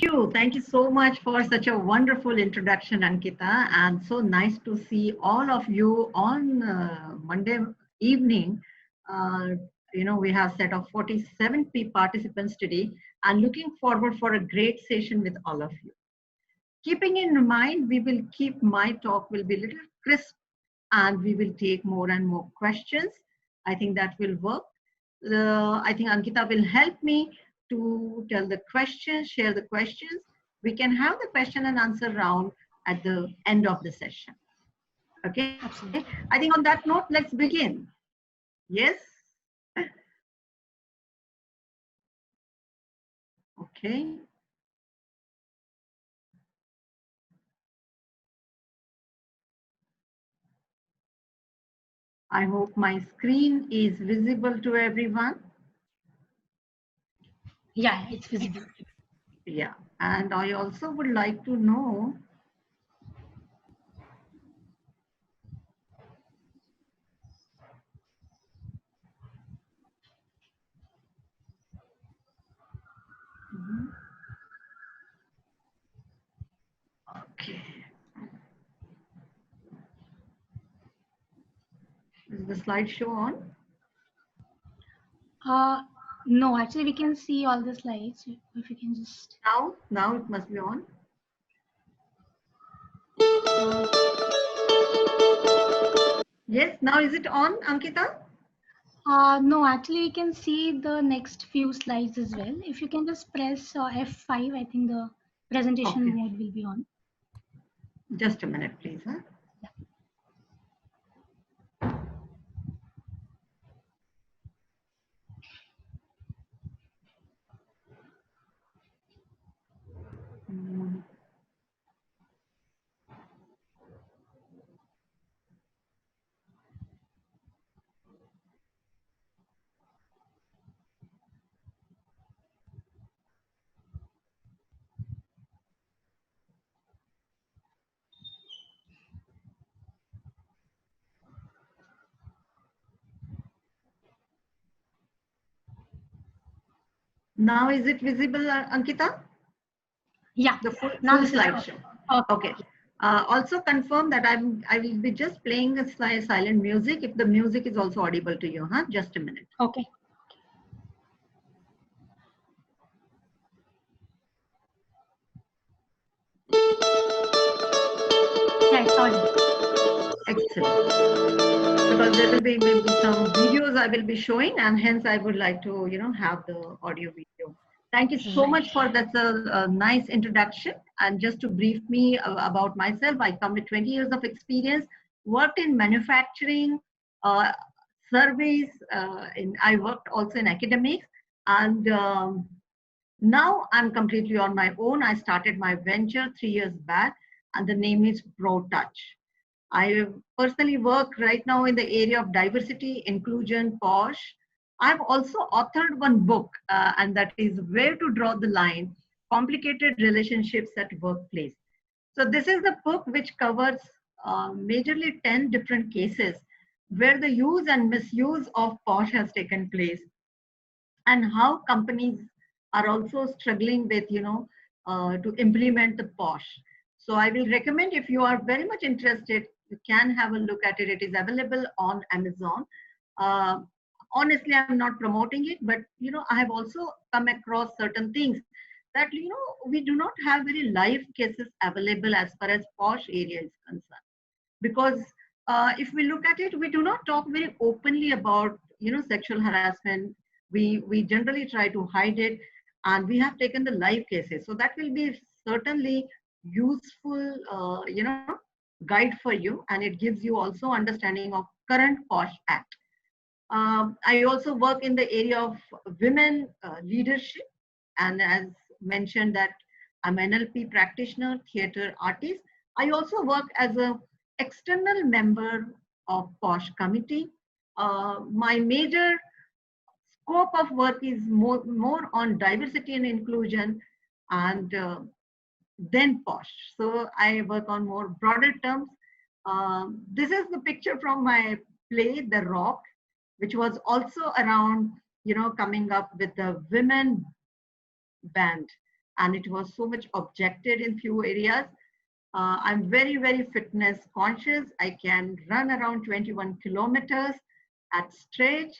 you. Thank you so much for such a wonderful introduction, Ankita. And so nice to see all of you on Monday evening. Uh, we have set of 47 participants today and looking forward for a great session with all of you. Keeping in mind, we will keep my talk will be a little crisp and we will take more and more questions. I think that will work. I think Ankita will help me to tell the questions, share the questions. We can have the question and answer round at the end of the session. Okay. Absolutely. I think on that note, let's begin. Yes. Okay. I hope my screen is visible to everyone. Yeah, it's visible. Yeah. And I also would like to know Okay. Is the slideshow on? No, actually we can see all the slides. If you can just Now it must be on. Yes, now is it on, Ankita? no, actually we can see the next few slides as well. If you can just press F5, I think the presentation Okay. mode will be on. Just a minute, please. Huh? Mm. Now is it visible, Ankita? Yeah, The full now this is slideshow. Okay. okay. Also confirm that I will be just playing a silent music if the music is also audible to you. Huh? Just a minute. Okay. Yeah, it's audible. Excellent. Because there will be maybe some videos I will be showing, and hence I would like to have the audio video. Thank you so Right. much for that's a nice introduction. And just to brief me about myself, I come with 20 years of experience, worked in manufacturing, uh, surveys. I worked also in academics, and now I'm completely on my own. I started my venture 3 years back, and the name is ProTouch. I personally work right now in the area of diversity, inclusion, POSH. I've also authored one book, and that is Where to Draw the Line, Complicated Relationships at Workplace. So this is the book which covers majorly 10 different cases where the use and misuse of POSH has taken place, and how companies are also struggling with to implement the POSH. So I will recommend, if you are very much interested, you can have a look at it. It is available on Amazon. uh, Honestly, I'm not promoting it, but I have also come across certain things that we do not have very live cases available as far as POSH area is concerned, because if we look at it, we do not talk very openly about sexual harassment. We generally try to hide it, and we have taken the live cases, so that will be certainly useful guide for you, and it gives you also understanding of current POSH Act. I also work in the area of women leadership, and as mentioned that I'm an NLP practitioner, theater artist. I also work as a external member of POSH committee. My major scope of work is more on diversity and inclusion, and then POSH. So I work on more broader terms. This is the picture from my play, The Rock, which was also around, coming up with the women band. and it was so much objected in few areas. I'm very, very fitness conscious. I can run around 21 kilometers at stretch.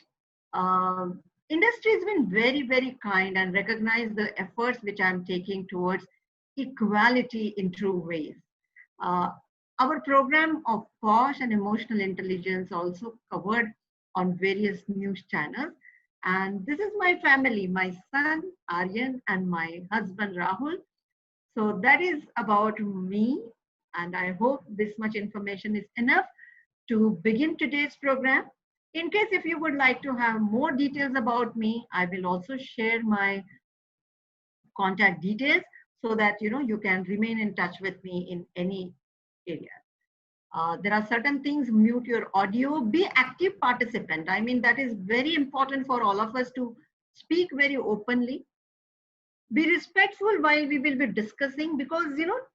Industry has been very, very kind and recognized the efforts which I'm taking towards equality in true ways. Uh, our program of POSH and emotional intelligence also covered on various news channels. And this is my family, my son, Aryan, and my husband, Rahul. So that is about me. And I hope this much information is enough to begin today's program. In case if you would like to have more details about me, I will also share my contact details so that you can remain in touch with me in any area. There are certain things, mute your audio, be active participant. I mean, that is very important for all of us to speak very openly. Be respectful while we will be discussing, because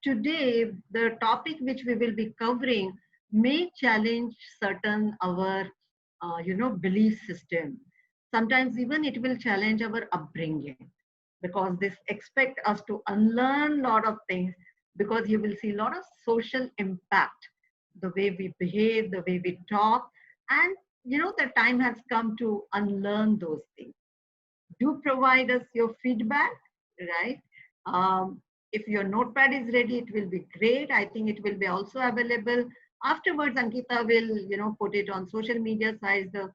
today the topic which we will be covering may challenge certain our belief system. Sometimes even it will challenge our upbringing, because this expect us to unlearn a lot of things, because you will see a lot of social impact, the way we behave, the way we talk, and the time has come to unlearn those things. Do provide us your feedback, right? If your notepad is ready, it will be great. I think it will be also available. Afterwards, Ankita will, put it on social media sites, the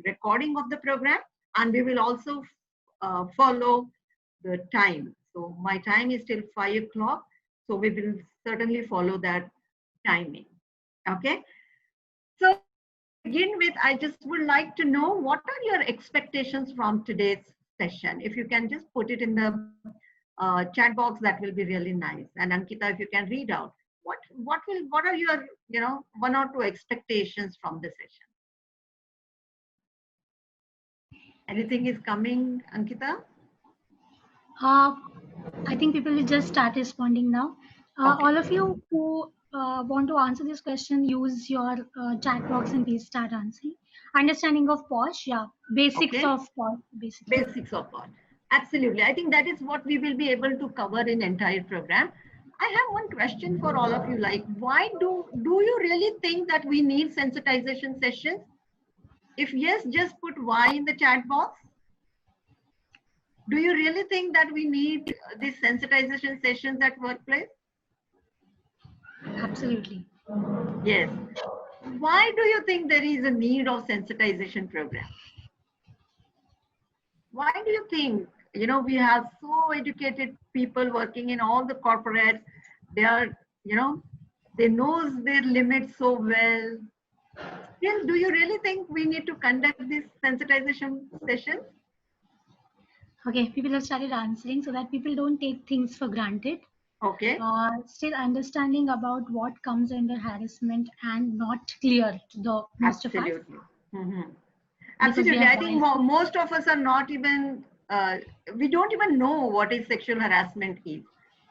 recording of the program, and we will also follow the time. So my time is till 5 o'clock. So we will certainly follow that timing. Okay. So begin with, I just would like to know, what are your expectations from today's session? If you can just put it in the chat box, that will be really nice. And Ankita, if you can read out, what are your, one or two expectations from the session? Anything is coming, Ankita? I think people will just start responding now. Okay. All of you who want to answer this question, use your chat box and please start answering. Understanding of POSH, yeah, basics Okay. of POSH, basically. Basics of POSH. Absolutely. I think that is what we will be able to cover in entire program. I have one question for all of you. Like, why do you really think that we need sensitization sessions? If yes, just put why in the chat box. Do you really think that we need these sensitization sessions at workplace? Absolutely. Yes. Why do you think there is a need of sensitization program? Why do you think, we have so educated people working in all the corporates? They are, they knows their limits so well. Still, do you really think we need to conduct this sensitization session? Okay, people have started answering so that people don't take things for granted. Okay. Still understanding about what comes under harassment and not clear to the most of us. Absolutely. Mm-hmm. Absolutely. I think most of us are not even, we don't even know what is sexual harassment is,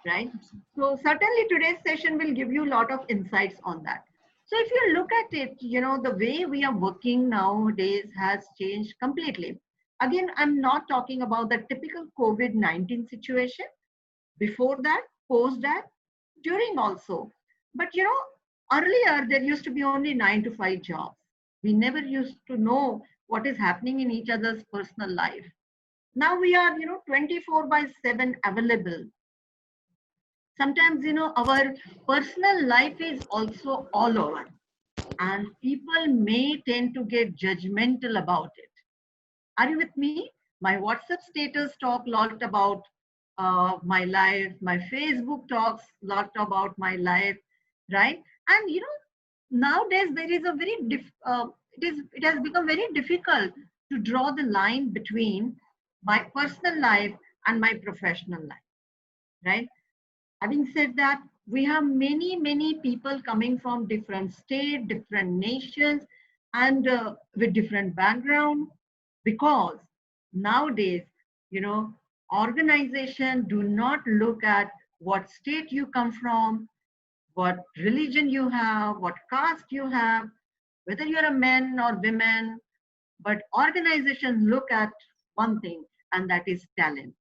right? So certainly today's session will give you a lot of insights on that. So if you look at it, the way we are working nowadays has changed completely. Again, I'm not talking about the typical COVID-19 situation. Before that, post that, during also. But earlier there used to be only 9 to 5 jobs. We never used to know what is happening in each other's personal life. Now we are 24/7 available. Sometimes our personal life is also all over, and people may tend to get judgmental about it. Are you with me? My WhatsApp status talk a lot about my life. My Facebook talks a lot about my life, right? And nowadays there is a very it has become very difficult to draw the line between my personal life and my professional life, right? Having said that, we have many people coming from different states, different nations, and with different background, because nowadays, organization do not look at what state you come from, what religion you have, what caste you have, whether you're a man or women, but organizations look at one thing, and that is talent.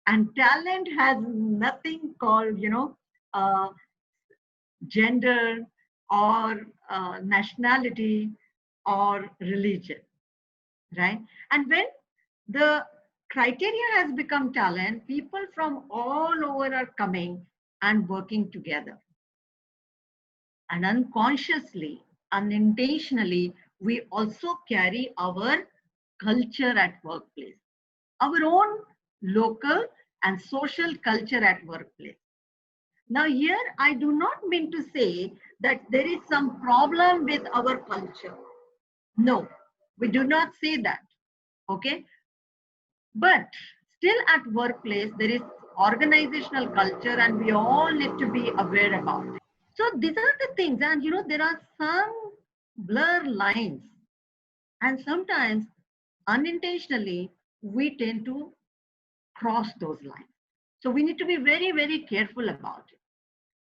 And talent has nothing called, gender or nationality or religion, right? And when the criteria has become talent, people from all over are coming and working together. And unconsciously, unintentionally, we also carry our culture at workplace, our own local and social culture at workplace. Now, here I do not mean to say that there is some problem with our culture. No, we do not say that. Okay. But still at workplace, there is organizational culture and we all need to be aware about it. So these are the things, and there are some blur lines, and sometimes unintentionally we tend to cross those lines. So we need to be very, very careful about it.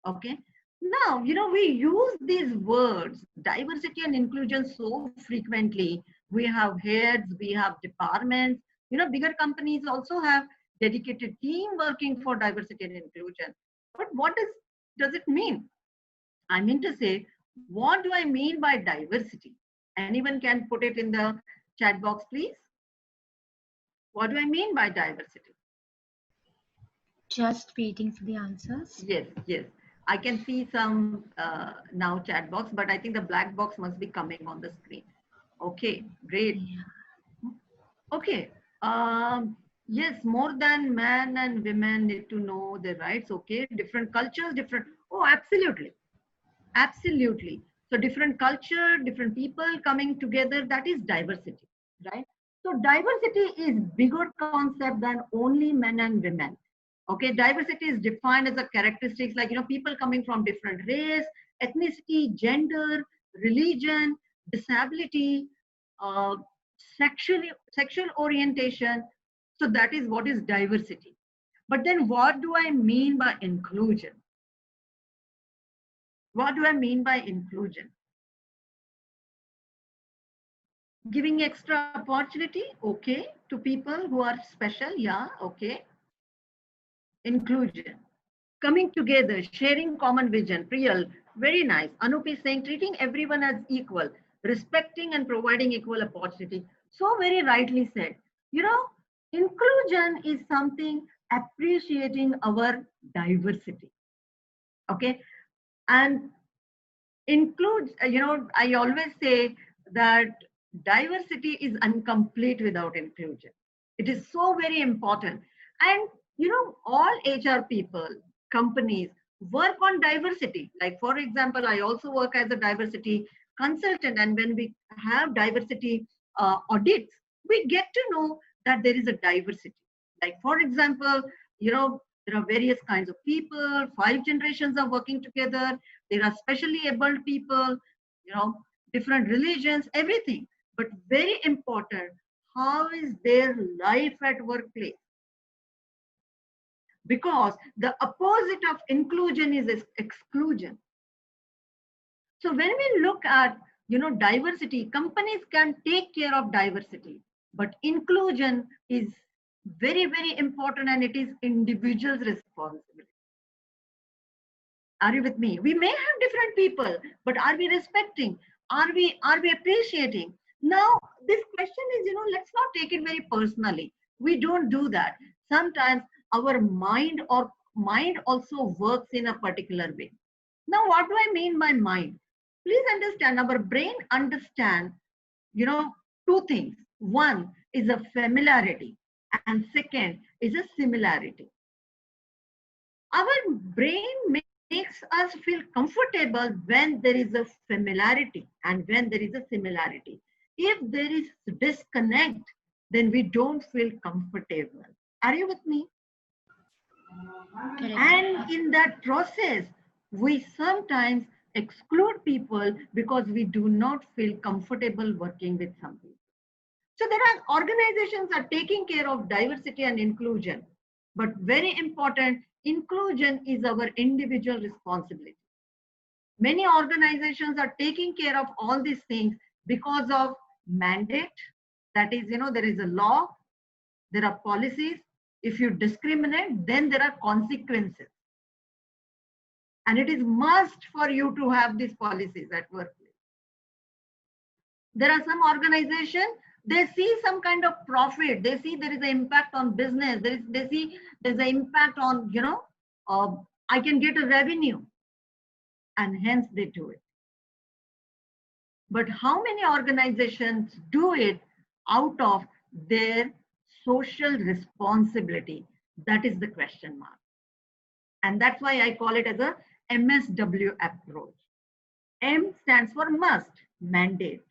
Okay. Now, we use these words, diversity and inclusion, so frequently. We have heads, we have departments. Bigger companies also have dedicated team working for diversity and inclusion. But what does it mean? I mean to say, what do I mean by diversity? Anyone can put it in the chat box, please. What do I mean by diversity? Just waiting for the answers. Yes, yes. I can see some now chat box, but I think the black box must be coming on the screen. Okay, great. Yeah. Okay. Yes, more than men and women need to know their rights. Okay, different cultures, different. Oh, absolutely. Absolutely. So different culture, different people coming together, that is diversity, right? So diversity is bigger concept than only men and women. Okay, diversity is defined as a characteristics like, people coming from different race, ethnicity, gender, religion, disability, uh, sexual orientation. So that is what is diversity. But then what do I mean by inclusion? What do I mean by inclusion? Giving extra opportunity, okay, to people who are special, yeah, okay. Inclusion, coming together, sharing common vision, real, very nice. Anup is saying treating everyone as equal, respecting and providing equal opportunity. So very rightly said. Inclusion is something appreciating our diversity, okay, and includes, I always say that diversity is incomplete without inclusion. It is so very important. And, all HR people, companies work on diversity. Like, for example, I also work as a diversity consultant. And when we have diversity audits, we get to know that there is a diversity. Like, for example, there are various kinds of people, 5 generations are working together. There are specially abled people, different religions, everything. But very important, how is their life at workplace? Because the opposite of inclusion is exclusion. So when we look at, diversity, companies can take care of diversity, but inclusion is very, very important and it is individual's responsibility. Are you with me? We may have different people, but are we respecting? Are we appreciating? Now, this question is, let's not take it very personally. We don't do that. Sometimes our mind also works in a particular way. Now, what do I mean by mind? Please understand, our brain understands, two things. One is a familiarity, and second is a similarity. Our brain makes us feel comfortable when there is a familiarity and when there is a similarity. If there is disconnect, then we don't feel comfortable. Are you with me? Correct. And in that process, we sometimes exclude people because we do not feel comfortable working with some people. So there are organizations are taking care of diversity and inclusion, but very important, inclusion is our individual responsibility. Many organizations are taking care of all these things because of mandate. That is, there is a law, there are policies, If you discriminate, then there are consequences. And it is must for you to have these policies at workplace. There are some organizations, they see some kind of profit. They see there is an impact on business. They see there's an impact on, I can get a revenue. And hence they do it. But how many organizations do it out of their social responsibility? That is the question mark. And that's why I call it as a MSW approach. M stands for must, mandate.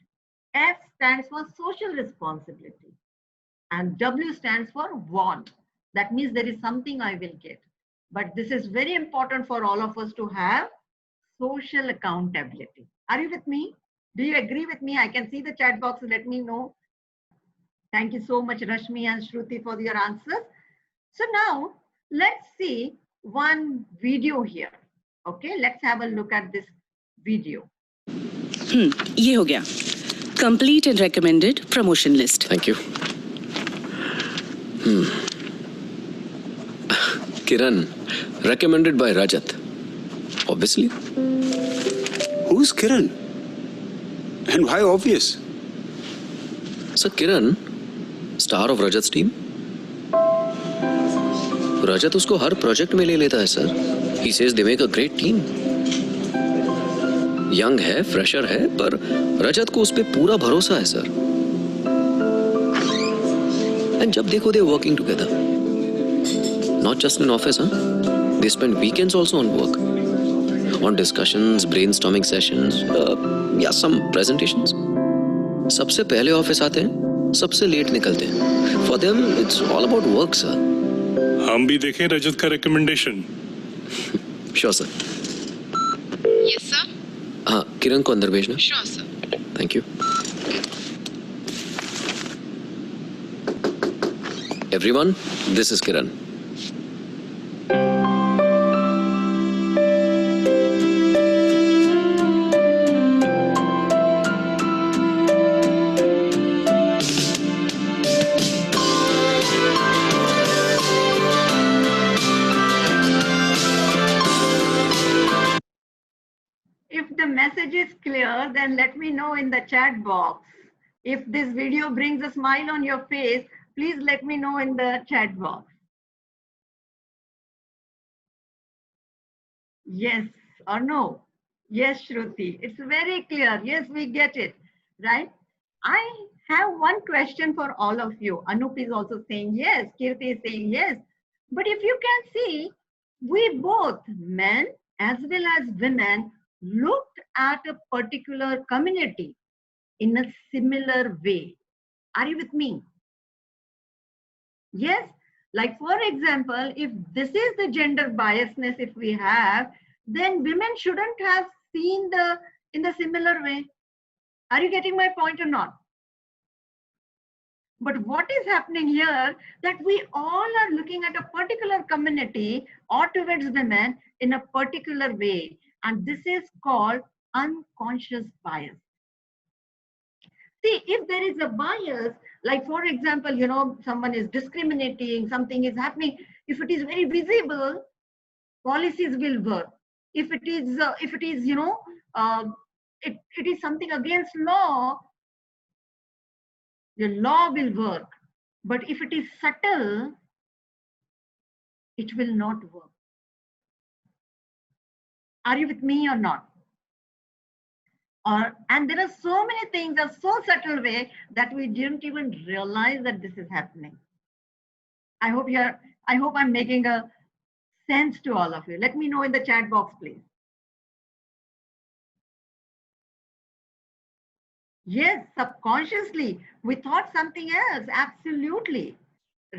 S stands for social responsibility. And W stands for want. That means there is something I will get. But this is very important for all of us to have social accountability. Are you with me? Do you agree with me? I can see the chat box. Let me know. Thank you so much, Rashmi and Shruti, for your answers. So now let's see one video here. Okay, let's have a look at this video. ये हो गया. Complete and recommended promotion list. Thank you. Kiran, recommended by Rajat. Obviously. Who's Kiran? And why obvious? Sir, Kiran, star of Rajat's team. Rajat उसको हर project में ले लेता है sir. He says they make a great team. Young है, fresher है, पर रजत को उस पे पूरा भरोसा है सर. एंड जब देखो they working together. Not just in office, they spend weekends also on work, on discussions, brainstorming sessions या सम प्रेजेंटेशंस. सबसे पहले ऑफिस आते हैं, सबसे लेट निकलते हैं. For them it's all about work sir. हम भी देखें रजत का recommendation. Sure sir. Yes, sir. हाँ, किरण को अंदर भेजना. Sure, sir. Thank you. Everyone, this is Kiran. If the message is clear, then let me know in the chat box. If this video brings a smile on your face, please let me know in the chat box. Yes or no? Yes, Shruti. It's very clear. Yes, we get it, right? I have one question for all of you. Anup is also saying yes. Kirti is saying yes. But if you can see, we both, men as well as women, looked at a particular community in a similar way. Are you with me? Yes. Like, for example, if this is the gender biasness, if we have, then women shouldn't have seen in the similar way. Are you getting my point or not? But what is happening here, that we all are looking at a particular community or towards women in a particular way. And this is called unconscious bias. See, if there is a bias, like for example, someone is discriminating, something is happening. If it is very visible, policies will work. If it is, it is something against law, the law will work. But if it is subtle, it will not work. Are you with me or not? And there are so many things in so subtle way that we didn't even realize that this is happening. I hope I'm making a sense to all of you. Let me know in the chat box, please. Yes, subconsciously, we thought something else, absolutely,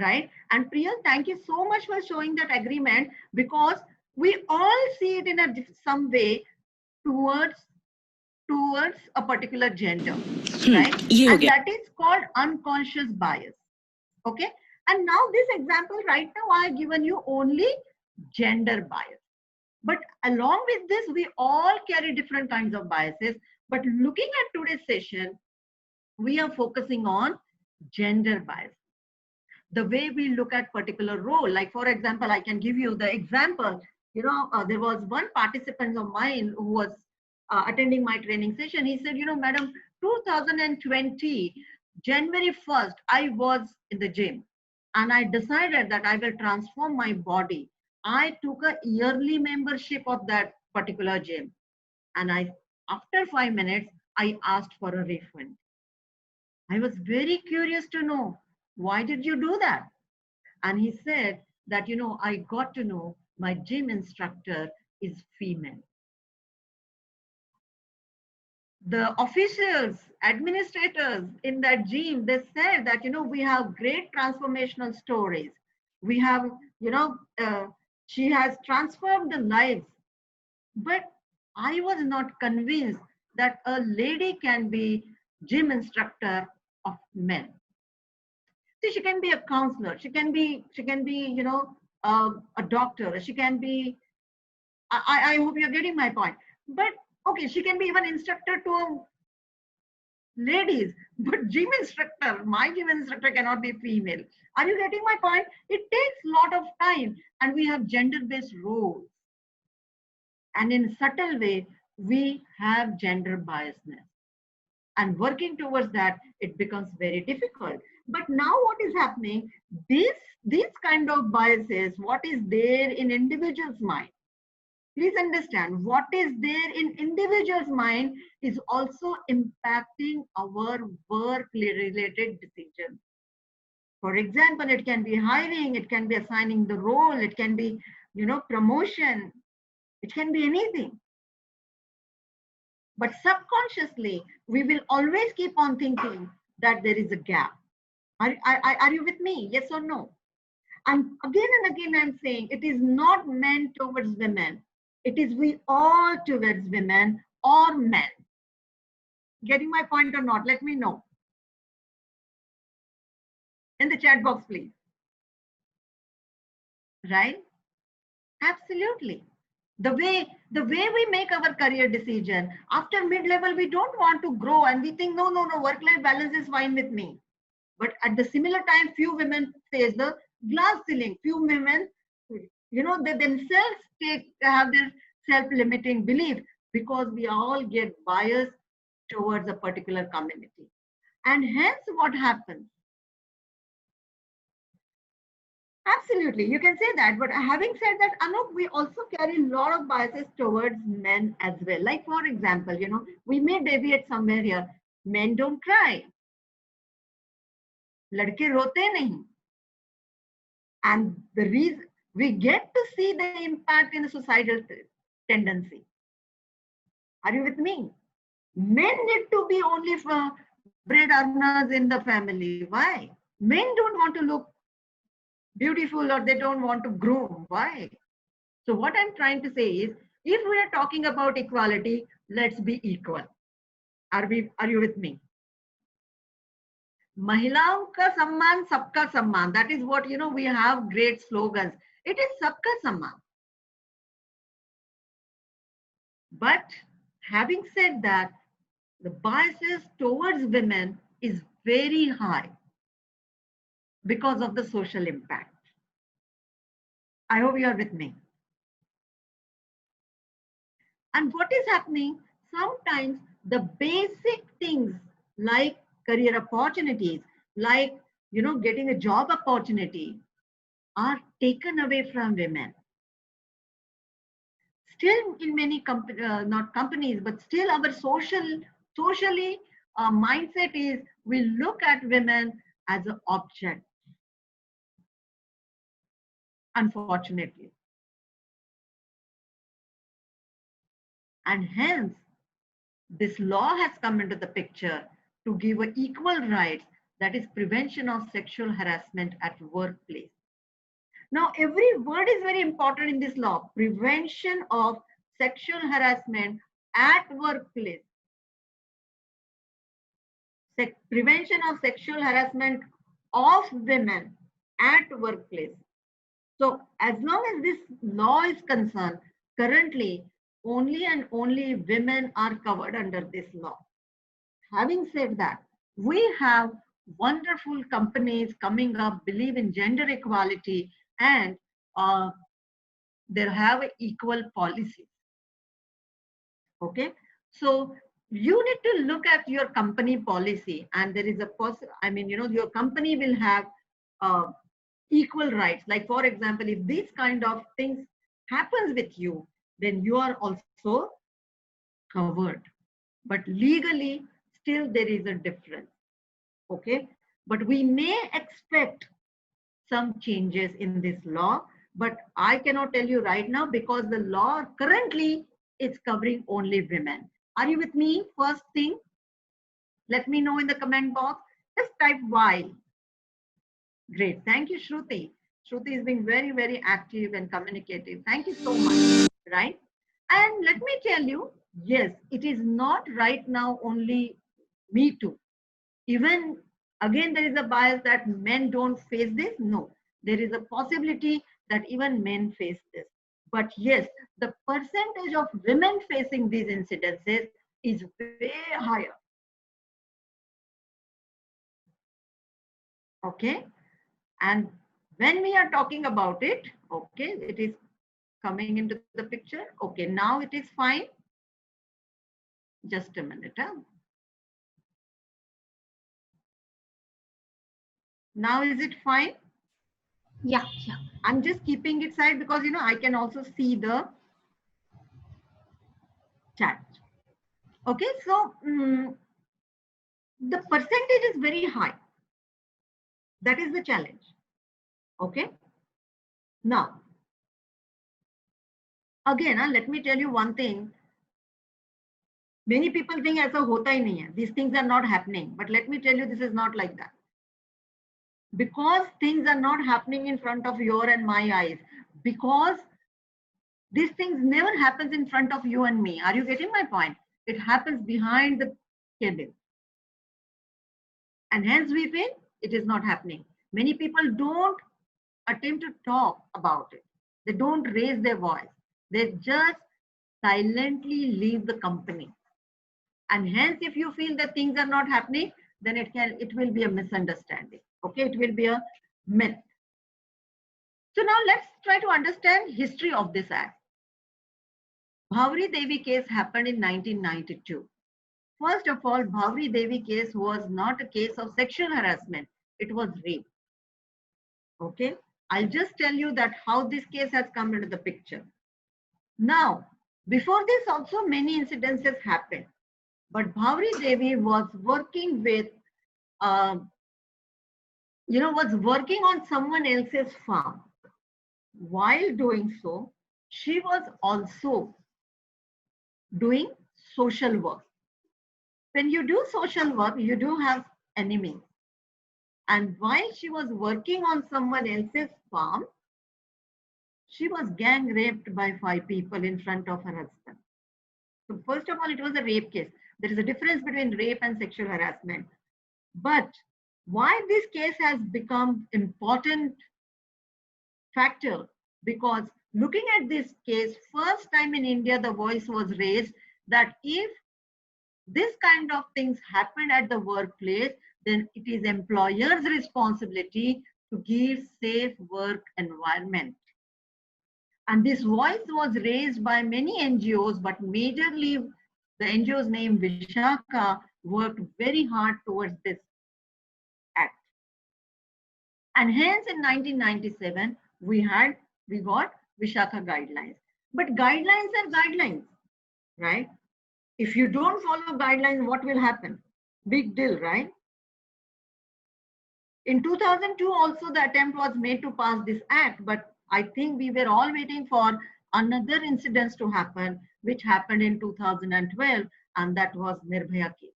right? And Priyal, thank you so much for showing that agreement, because we all see it in some way towards a particular gender, right? And that is called unconscious bias, okay? And now this example right now, I have given you only gender bias. But along with this, we all carry different kinds of biases. But looking at today's session, we are focusing on gender bias. the way we look at particular role. Like, for example, I can give you the example. There was one participant of mine who was attending my training session. He said, madam, 2020, January 1st, I was in the gym and I decided that I will transform my body. I took a yearly membership of that particular gym. And after 5 minutes, I asked for a refund. I was very curious to know, why did you do that? And he said that, I got to know my gym instructor is female. The officials, administrators in that gym, they said that, we have great transformational stories. We have, she has transformed the lives. But I was not convinced that a lady can be gym instructor of men. See, she can be a counselor. She can be, a doctor. She can be, I hope you're getting my point. But okay, she can be even instructor to ladies, but gym instructor, my gym instructor cannot be female. Are you getting my point? It takes a lot of time, and we have gender-based roles. And in subtle way, we have gender biasness. And working towards that, it becomes very difficult. But now what is happening, these kind of biases, what is there in individual's mind? Please understand, what is there in individual's mind is also impacting our work-related decisions. For example, it can be hiring, it can be assigning the role, it can be, promotion, it can be anything. But subconsciously, we will always keep on thinking that there is a gap. Are you with me? Yes or no? And again, I'm saying it is not meant towards women. It is we all towards women or men. Getting my point or not? Let me know. In the chat box, please. Right? Absolutely. The way we make our career decision, after mid-level, we don't want to grow and we think, no, work-life balance is fine with me. But at the similar time, few women face the glass ceiling. Few women, they themselves have this self-limiting belief because we all get biased towards a particular community. And hence what happens? Absolutely, you can say that. But having said that, Anup, we also carry a lot of biases towards men as well. Like, for example, we may deviate somewhere here. Men don't cry. Ladke rote nahi. And the reason we get to see the impact in the societal tendency. Are you with me? Men need to be only for bread earners in the family. Why? Men don't want to look beautiful or they don't want to groom. Why? So what I'm trying to say is, if we are talking about equality, let's be equal. Are you with me? Mahilaon ka samman, sabka samman. That is what, we have great slogans. It is sabka samman. But having said that, the biases towards women is very high because of the social impact. I hope you are with me. And what is happening? Sometimes the basic things like career opportunities, like, getting a job opportunity are taken away from women. Still in many not companies, but still our socially mindset is we look at women as an object. Unfortunately. And hence, this law has come into the picture to give equal rights, that is prevention of sexual harassment at workplace. Now, every word is very important in this law. Prevention of sexual harassment at workplace. Prevention of sexual harassment of women at workplace. So as long as this law is concerned, currently only and only women are covered under this law. Having said that, we have wonderful companies coming up, believe in gender equality, and they have equal policies. Okay, so you need to look at your company policy, and there is a your company will have equal rights. Like for example, if these kind of things happens with you, then you are also covered. But legally, still there is a difference. Okay, but we may expect some changes in this law, but I cannot tell you right now because the law currently is covering only women. Are you with me? First thing, let me know in the comment box. Just type Y. Great. Thank you, Shruti. Shruti is being very, very active and communicative. Thank you so much. Right? And let me tell you, yes, it is not right now only Me Too. Even again, there is a bias that men don't face this. No, there is a possibility that even men face this. But yes, the percentage of women facing these incidences is way higher. Okay. And when we are talking about it, okay, it is coming into the picture. Okay, now it is fine. Just a minute. Huh? Now is it fine? Yeah. I'm just keeping it side because I can also see the chat. Okay, so the percentage is very high. That is the challenge. Okay. Now, again, let me tell you one thing. Many people think aisa hota hi nahi hai. These things are not happening. But let me tell you, this is not like that. Because things are not happening in front of your and my eyes. Because these things never happens in front of you and me. Are you getting my point? It happens behind the cabin. And hence we feel it is not happening. Many people don't attempt to talk about it. They don't raise their voice. They just silently leave the company. And hence, if you feel that things are not happening, then it will be a misunderstanding. Okay, it will be a myth. So now let's try to understand history of this act. Bhavri Devi case happened in 1992. First of all, Bhavri Devi case was not a case of sexual harassment. It was rape. Okay, I'll just tell you that how this case has come into the picture. Now, before this also many incidences happened. But Bhavri Devi was working with, was working on someone else's farm. While doing so, she was also doing social work. When you do social work, you do have enemies. And while she was working on someone else's farm, she was gang raped by 5 people in front of her husband. So first of all, it was a rape case. There is a difference between rape and sexual harassment. But why this case has become important factor? Because looking at this case, first time in India, the voice was raised that if this kind of things happen at the workplace, then it is employer's responsibility to give safe work environment. And this voice was raised by many NGOs, but majorly the NGO's name Vishakha worked very hard towards this act. And hence in 1997, we got Vishakha guidelines. But guidelines are guidelines, right? If you don't follow guidelines, what will happen? Big deal, right? In 2002 also the attempt was made to pass this act, but I think we were all waiting for another incident to happen, which happened in 2012, and that was Nirbhaya case.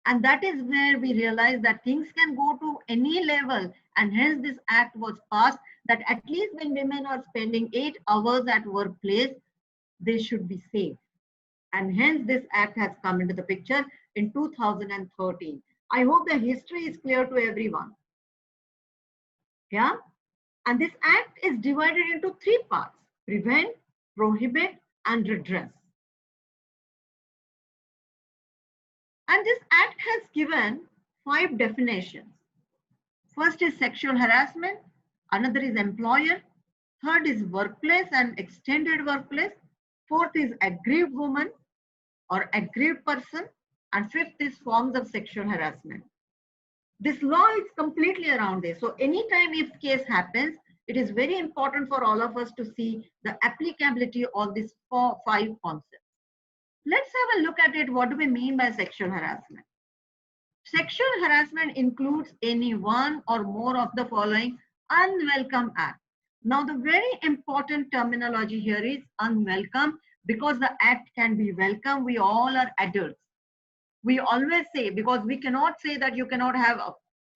And that is where we realized that things can go to any level, and hence this act was passed that at least when women are spending 8 hours at workplace, they should be safe. And hence this act has come into the picture in 2013. I hope the history is clear to everyone. Yeah. And this act is divided into 3 parts: prevent, prohibit, and redress. And this act has given 5 definitions. First is sexual harassment, another is employer, third is workplace and extended workplace, fourth is aggrieved woman or aggrieved person, and fifth is forms of sexual harassment. This law is completely around this. So anytime if case happens, it is very important for all of us to see the applicability of these 5 concepts. Let's have a look at it. What do we mean by sexual harassment? Sexual harassment includes any one or more of the following unwelcome acts. Now, the very important terminology here is unwelcome, because the act can be welcome. We all are adults. We always say, because we cannot say that you cannot have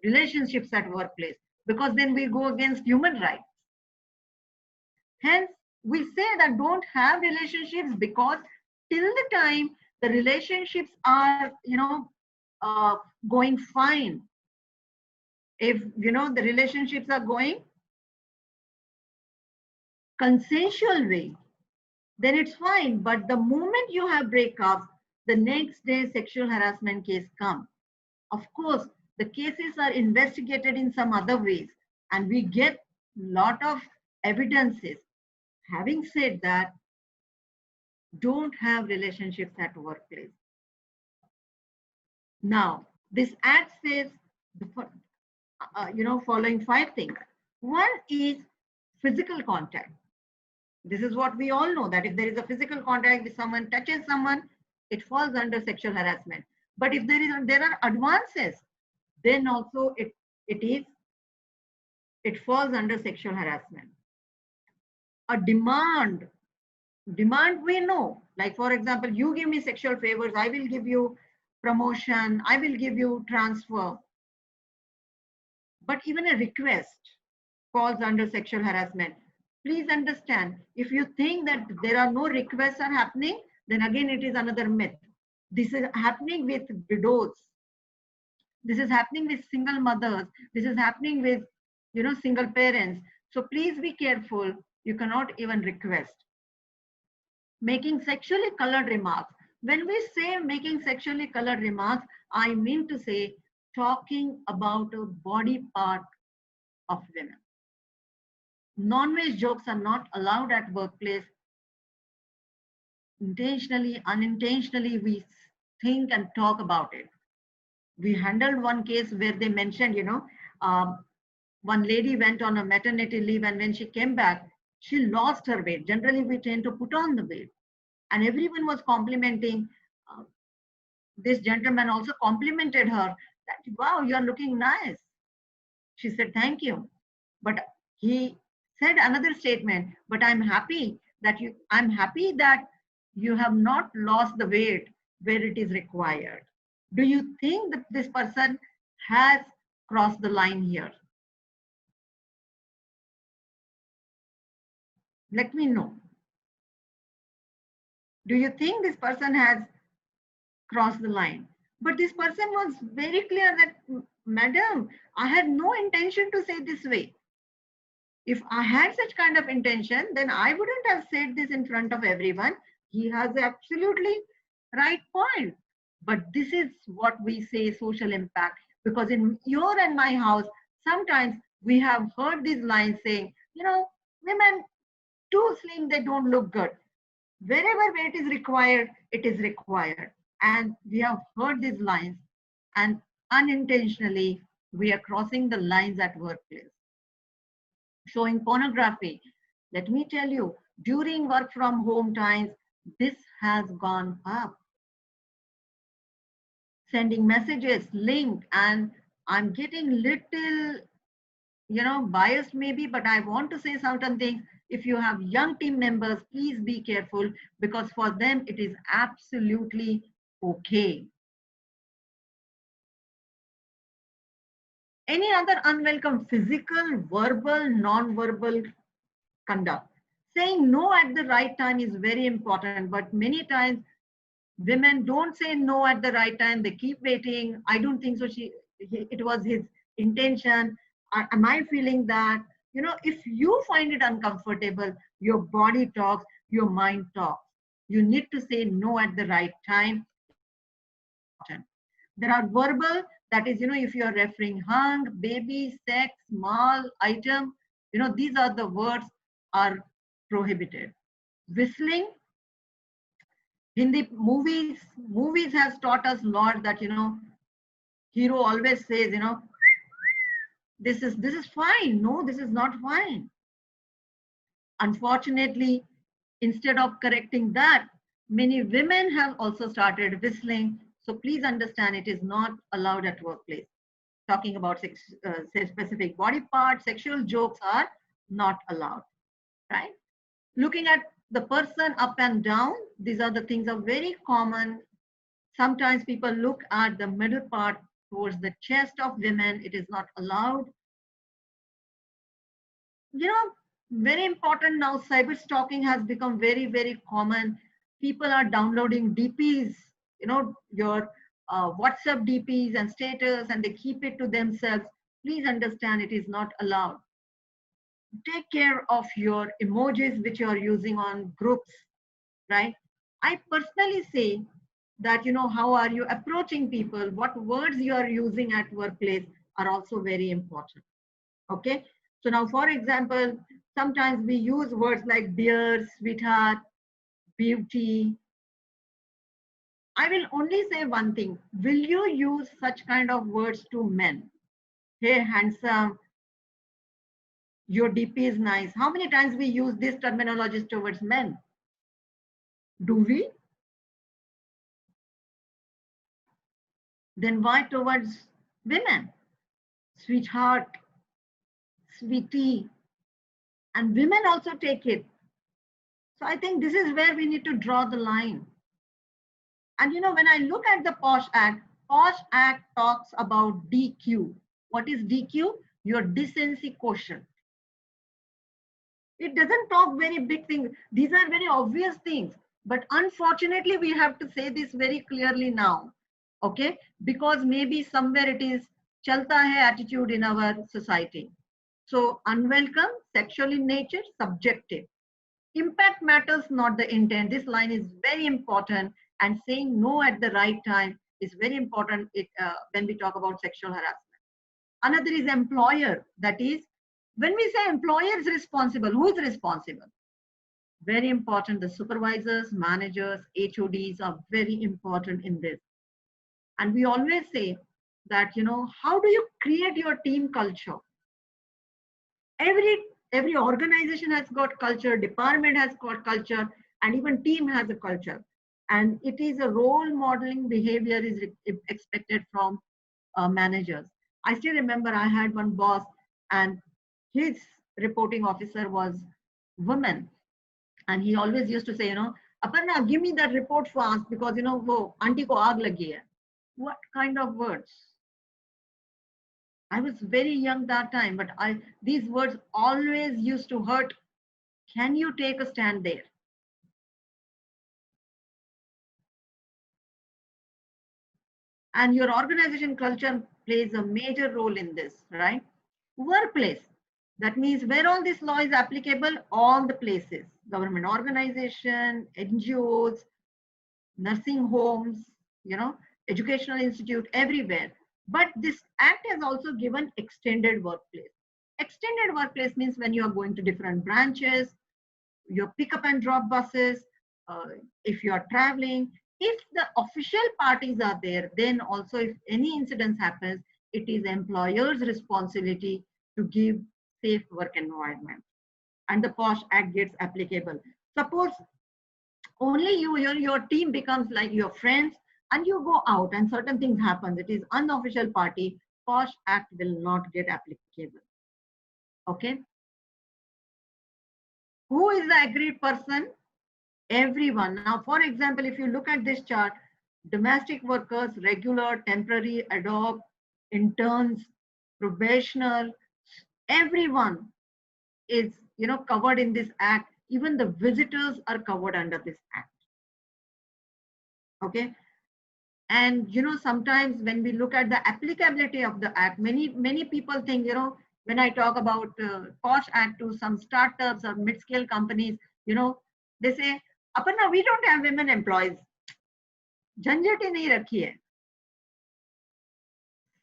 relationships at workplace, because then we go against human rights. Hence, we say that don't have relationships, because till the time the relationships are, going fine, if, the relationships are going consensual way, then it's fine. But the moment you have breakups, the next day sexual harassment case comes. Of course, the cases are investigated in some other ways, and we get lot of evidences. Having said that, don't have relationships at workplace. Now, this act says, following 5 things. One is physical contact. This is what we all know, that if there is a physical contact, if someone touches someone, it falls under sexual harassment. But if there are advances, then also it falls under sexual harassment. A demand we know, like for example, you give me sexual favors, I will give you promotion, I will give you transfer. But even a request falls under sexual harassment. Please understand, if you think that there are no requests are happening, then again it is another myth. This is happening with widows. This is happening with single mothers. This is happening with, single parents. So please be careful. You cannot even request. Making sexually colored remarks. When we say making sexually colored remarks, I mean to say talking about a body part of women. Non-veg jokes are not allowed at workplace. Intentionally, unintentionally, we think and talk about it. We handled one case where they mentioned, one lady went on a maternity leave, and when she came back, she lost her weight. Generally, we tend to put on the weight. And everyone was complimenting. This gentleman also complimented her that, wow, you're looking nice. She said, thank you. But he said another statement, but I'm happy that you have not lost the weight where it is required. Do you think that this person has crossed the line here? Let me know. Do you think this person has crossed the line? But this person was very clear that, madam, I had no intention to say this way. If I had such kind of intention, then I wouldn't have said this in front of everyone. He has absolutely right point. But this is what we say social impact, because in your and my house, sometimes we have heard these lines saying, women too slim, they don't look good. Wherever weight is required, it is required. And we have heard these lines, and unintentionally, we are crossing the lines at workplace. Showing pornography. Let me tell you, during work from home times, this has gone up. Sending messages, linked, and I'm getting little, biased maybe, but I want to say certain things. If you have young team members, please be careful, because for them, it is absolutely okay. Any other unwelcome physical, verbal, non-verbal conduct. Saying no at the right time is very important, but many times women don't say no at the right time. They keep waiting. I don't think so. It was his intention. Am I feeling that? If you find it uncomfortable, your body talks, your mind talks. You need to say no at the right time. There are verbal, that is, if you are referring hung, baby, sex, mal, item, these are the words are prohibited. Whistling, Hindi movies has taught us a lot that, hero always says, this is fine. No, this is not fine. Unfortunately, instead of correcting that, many women have also started whistling. So please understand, it is not allowed at workplace. Talking about specific body parts, sexual jokes are not allowed, right? Looking at the person up and down, these are the things are very common. Sometimes people look at the middle part towards the chest of women. It is not allowed. Very important now, cyber stalking has become very, very common. People are downloading DPs, your WhatsApp DPs and status, and they keep it to themselves. Please understand, it is not allowed. Take care of your emojis which you are using on groups, right? I personally say that, how are you approaching people? What words you are using at workplace are also very important. Okay. So now, for example, sometimes we use words like dear, sweetheart, beauty. I will only say one thing. Will you use such kind of words to men? Hey, handsome, your DP is nice. How many times we use these terminologies towards men? Do we? Then why towards women? Sweetheart, sweetie, and women also take it. So I think this is where we need to draw the line. And when I look at the POSH Act talks about DQ. What is DQ? Your decency quotient. It doesn't talk very big things. These are very obvious things. But unfortunately, we have to say this very clearly now. Okay? Because maybe somewhere it is chalta hai attitude in our society. So unwelcome, sexual in nature, subjective. Impact matters, not the intent. This line is very important, and saying no at the right time is very important when we talk about sexual harassment. Another is employer. That is, when we say employer is responsible, who is responsible? Very important. The supervisors, managers, HODs are very important in this. And we always say that, how do you create your team culture? Every organization has got culture, department has got culture, and even team has a culture. And it is a role modeling behavior is expected from managers. I still remember I had one boss, and his reporting officer was woman. And he always used to say, Aparna, give me that report fast because, wo auntie ko aag lagi hai. What kind of words? I was very young that time, but these words always used to hurt. Can you take a stand there? And your organization culture plays a major role in this, right? Workplace. That means where all this law is applicable, all the places, government organization, NGOs, nursing homes, educational institute, everywhere. But this act has also given extended workplace. Extended workplace means when you are going to different branches, your pick up and drop buses, if you are traveling, if the official parties are there, then also if any incidents happens, it is employer's responsibility to give safe work environment. And the POSH Act gets applicable. Suppose only your team becomes like your friends, and you go out and certain things happen, it is unofficial party, POSH Act will not get applicable. Okay. Who is the aggrieved person? Everyone. Now, for example, if you look at this chart, domestic workers, regular, temporary, ad hoc, interns, probationer, everyone is covered in this act. Even the visitors are covered under this act. Okay. And sometimes when we look at the applicability of the act, many people think, when I talk about POSH Act to some startups or mid-scale companies, they say, Aparna, we don't have women employees. Jhanjat hi nahi rakhi hai.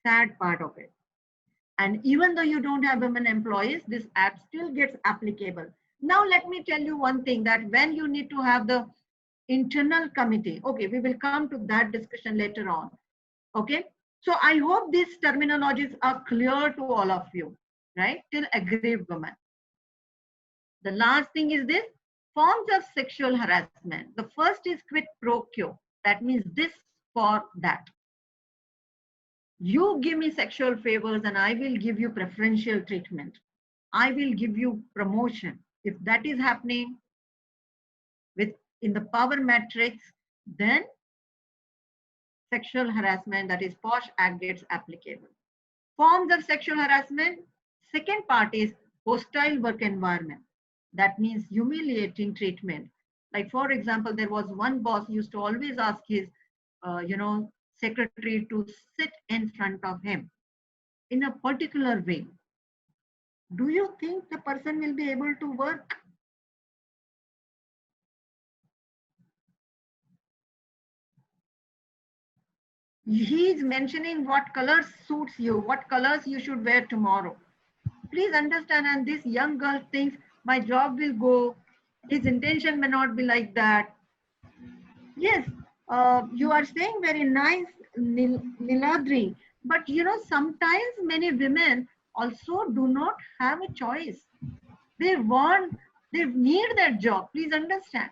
sad part of it. And even though you don't have women employees, this act still gets applicable. Now, let me tell you one thing, that when you need to have the internal committee, okay, we will come to that discussion later on. Okay, so I hope these terminologies are clear to all of you, right? Till aggrieved women. The last thing is this, forms of sexual harassment. The first is quid pro quo. That means this for that. You give me sexual favors and I will give you preferential treatment. I will give you promotion. If that is happening in the power matrix, then sexual harassment, that is POSH Act, gets applicable. Forms of sexual harassment, second part is hostile work environment. That means humiliating treatment. Like, for example, there was one boss used to always ask his, secretary to sit in front of him in a particular way. Do you think the person will be able to work? He is mentioning what colors suits you, what colors you should wear tomorrow. Please understand, and this young girl thinks my job will go, his intention may not be like that. Yes, you are saying very nice, Niladri, but sometimes many women also do not have a choice. They need that job. Please understand.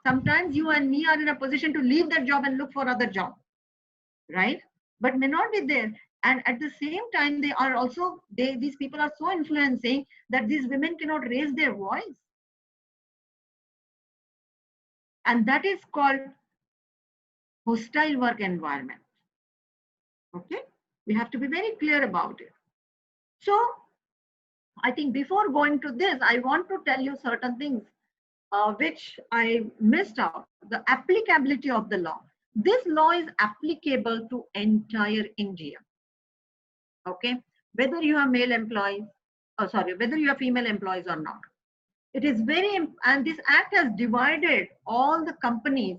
Sometimes you and me are in a position to leave that job and look for other job, right? But may not be there. And at the same time, they are also, these people are so influencing that these women cannot raise their voice. And that is called hostile work environment. Okay, we have to be very clear about it. So I think before going to this, I want to tell you certain things which I missed out. The applicability of the law. This law is applicable to entire India. Okay, whether you are male employees, whether you are female employees or not. It is and this act has divided all the companies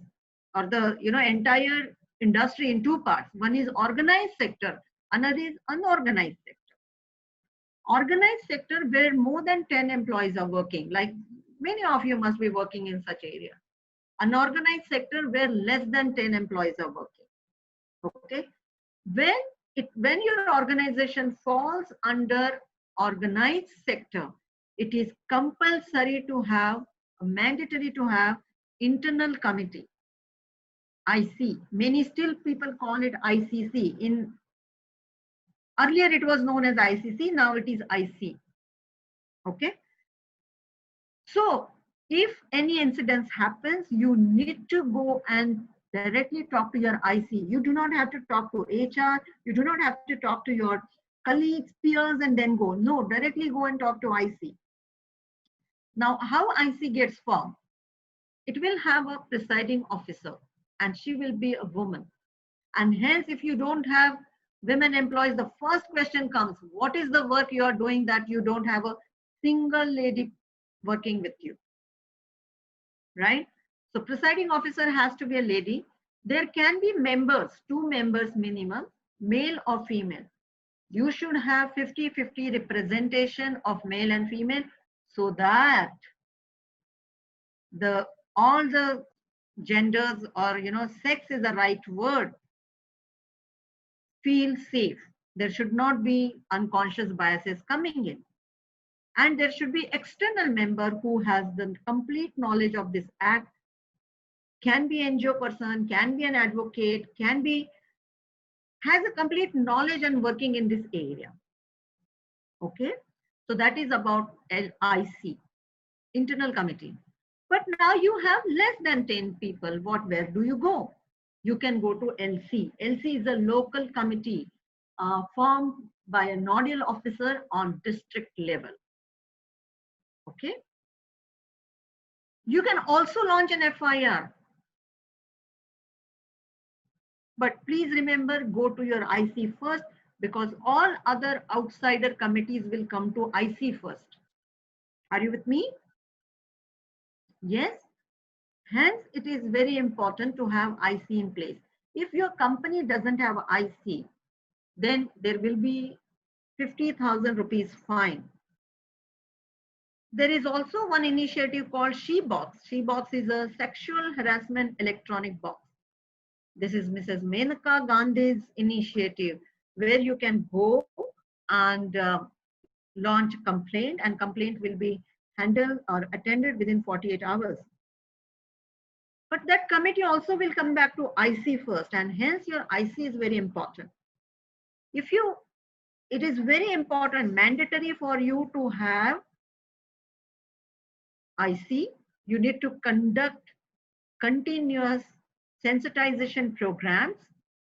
or the entire industry in two parts. One is organized sector, another is unorganized sector. Organized sector where more than 10 employees are working, like many of you must be working in such area. Unorganized sector where less than 10 employees are working. Okay, when your organization falls under organized sector, it is compulsory to have, mandatory to have internal committee. IC. Many still people call it ICC. Earlier it was known as ICC, now it is IC. Okay. So if any incidents happens, you need to go and directly talk to your IC. You do not have to talk to HR. You do not have to talk to your colleagues, peers, and then go. No, directly go and talk to IC. Now, how IC gets formed? It will have a presiding officer, and she will be a woman. And hence, if you don't have women employees, the first question comes, what is the work you are doing that you don't have a single lady working with you? Right? So presiding officer has to be a lady. There can be members, 2 members minimum, male or female. You should have 50-50 representation of male and female so that all the genders, or sex is the right word, feel safe. There should not be unconscious biases coming in. And there should be external member who has the complete knowledge of this act, can be NGO person, can be an advocate, has a complete knowledge and working in this area. Okay, so that is about LIC, internal committee. But now you have less than 10 people. Where do you go? You can go to LC. LC is a local committee formed by a nodal officer on district level. Okay. You can also launch an FIR. But please remember, go to your IC first, because all other outsider committees will come to IC first. Are you with me? Yes. Hence, it is very important to have IC in place. If your company doesn't have IC, then there will be 50,000 rupees fine. There is also one initiative called She-Box. She-Box is a sexual harassment electronic box. This is Mrs. Menaka Gandhi's initiative, where you can go and launch a complaint, and complaint will be handled or attended within 48 hours. But that committee also will come back to IC first, and hence your IC is very important. It is very important, mandatory for you to have IC. You need to conduct continuous sensitization programs.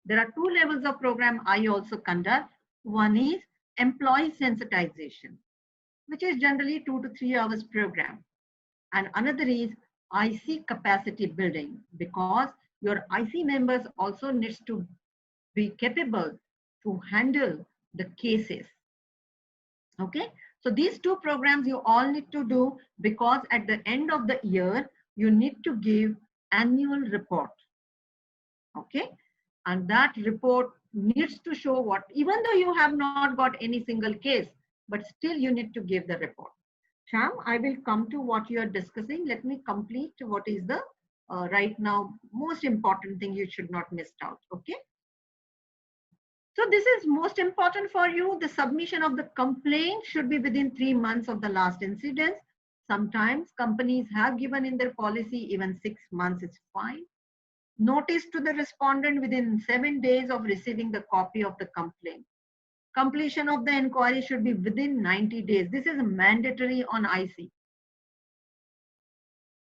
There are 2 levels of program I also conduct. One is employee sensitization, which is generally 2 to 3 hours program. And another is IC capacity building, because your IC members also needs to be capable to handle the cases. Okay, so these 2 programs you all need to do, because at the end of the year, you need to give annual report. Okay, and that report needs to show what, even though you have not got any single case, but still you need to give the report. Sham, I will come to what you are discussing. Let me complete what is the right now most important thing you should not miss out. Okay. So this is most important for you. The submission of the complaint should be within 3 months of the last incident. Sometimes companies have given in their policy even 6 months is fine. Notice to the respondent within 7 days of receiving the copy of the complaint. Completion of the inquiry should be within 90 days. This is mandatory on IC.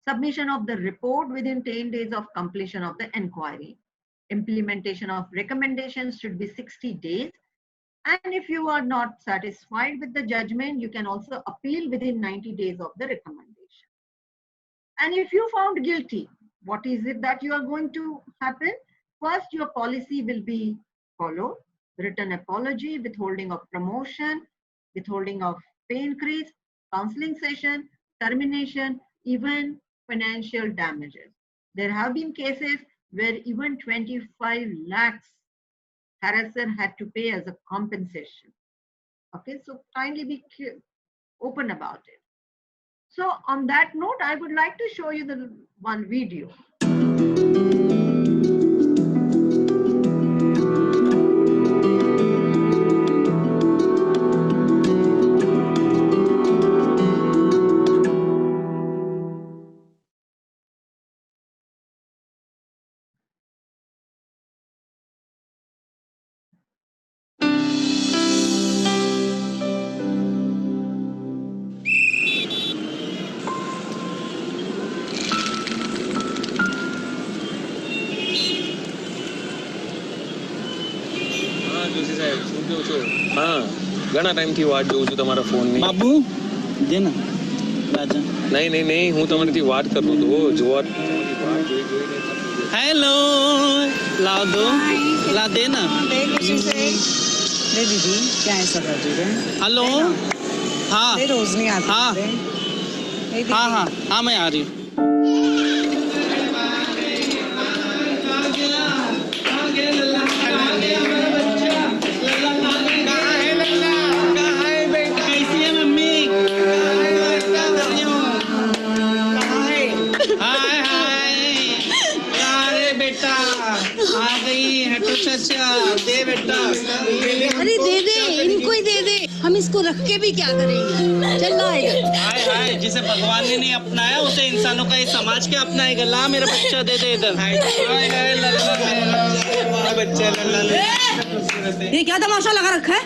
Submission of the report within 10 days of completion of the inquiry. Implementation of recommendations should be 60 days. And if you are not satisfied with the judgment, you can also appeal within 90 days of the recommendation. And if you found guilty, what is it that you are going to happen? First, your policy will be followed. Written apology, withholding of promotion, withholding of pay increase, counseling session, termination, even financial damages. There have been cases where even 25 lakhs harasser had to pay as a compensation. Okay, so kindly be open about it. So on that note, I would like to show you the one video. ઘણા ટાઈમથી વાટ જોઉં છું તમારા ફોનની. બાબુ દે ને રાજા. નહીં હું તમારીથી વાત કરતો હતો. જોવા હેલો લાવ દો ला दे ना. दे दीदी क्या है सब राजू? हेलो हाँ रोज नहीं आती. हाँ हाँ हाँ मैं आ रही हूँ. दे बेटा. अरे दे दे, इनको ही दे दे. हम इसको रख के भी क्या करेंगे? चल ला. हाय हाय, जिसे भगवान ने नहीं अपनाया उसे इंसानों का ये समाज के अपनाएगा. ला मेरा बच्चा दे दे इधर. हाय हाय लल्ला बच्चा लल्ला. ये क्या तमाशा लगा रखा है?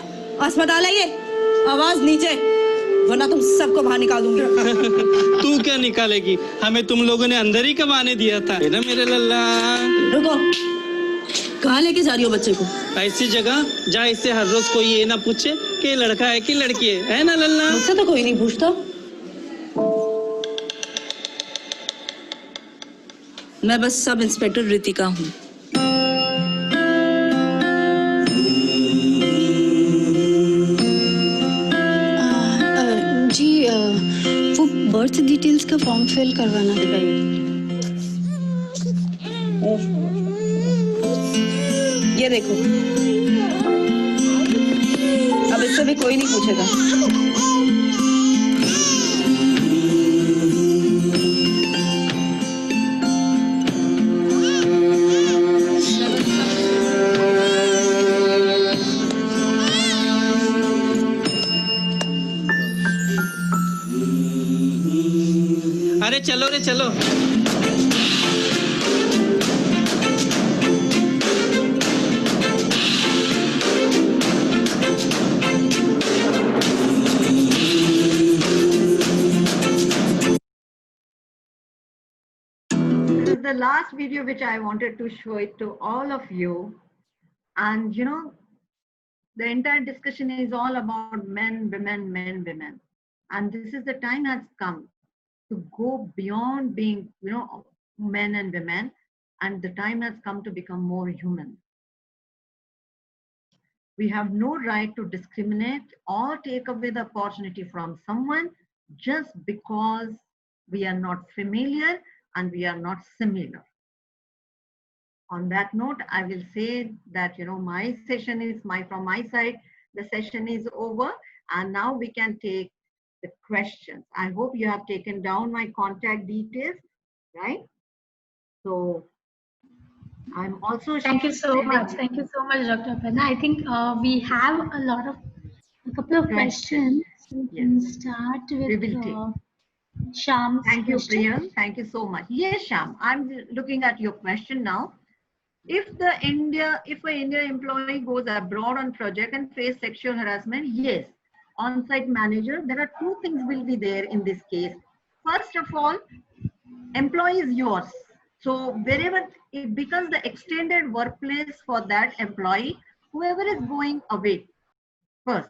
अस्पताल है ये. आवाज नीचे, वरना तुम सबको बाहर निकाल दूंगी. तू क्या निकालेगी? हमें तुम लोगों ने अंदर ही कब आने दिया था. इधर मेरे लल्ला. रुको, कहाँ लेके जा रही हो बच्चे को? ऐसी जगह जहाँ इससे हर रोज कोई ये ना पूछे कि लड़का है कि लड़की है ना लल्ला. मुझसे तो कोई नहीं पूछता. मैं बस सब इंस्पेक्टर रितिका हूँ. जी वो बर्थ डिटेल्स का फॉर्म फिल करवाना था. ये देखो, भी कोई नहीं पूछेगा। अरे चलो रे चलो। This is the last video which I wanted to show it to all of you. And you know, the entire discussion is all about men, women, men, women. And this is the time has come to go beyond being, you know, men and women. And the time has come to become more human. We have no right to discriminate or take away the opportunity from someone just because we are not familiar and we are not similar. On that note, I will say that, you know, my session is from my side, the session is over, and now we can take the questions. I hope you have taken down my contact details, right? So I'm also Thank you so much. Thank you so much, Dr. Aparna. I think we have a couple of questions. We can start We will with Sham's Thank you, question. Priyam. Thank you so much. Yes, Sham, I'm looking at your question now. If an India employee goes abroad on project and face sexual harassment, yes, on-site manager, there are two things will be there in this case. First of all, employee is yours. So wherever it becomes the extended workplace for that employee, whoever is going away first.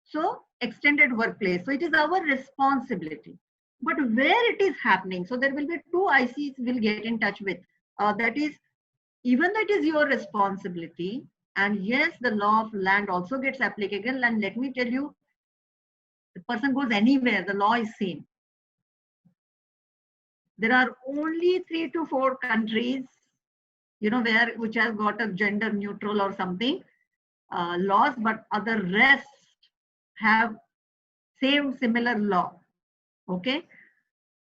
So extended workplace. So it is our responsibility. But where it is happening, so there will be two ICs will get in touch with. That is, even though it is your responsibility, and yes, the law of land also gets applicable. And let me tell you, the person goes anywhere, the law is same. There are only 3 to 4 countries, you know, which has got a gender neutral or something laws, but other rest have same similar law. Okay,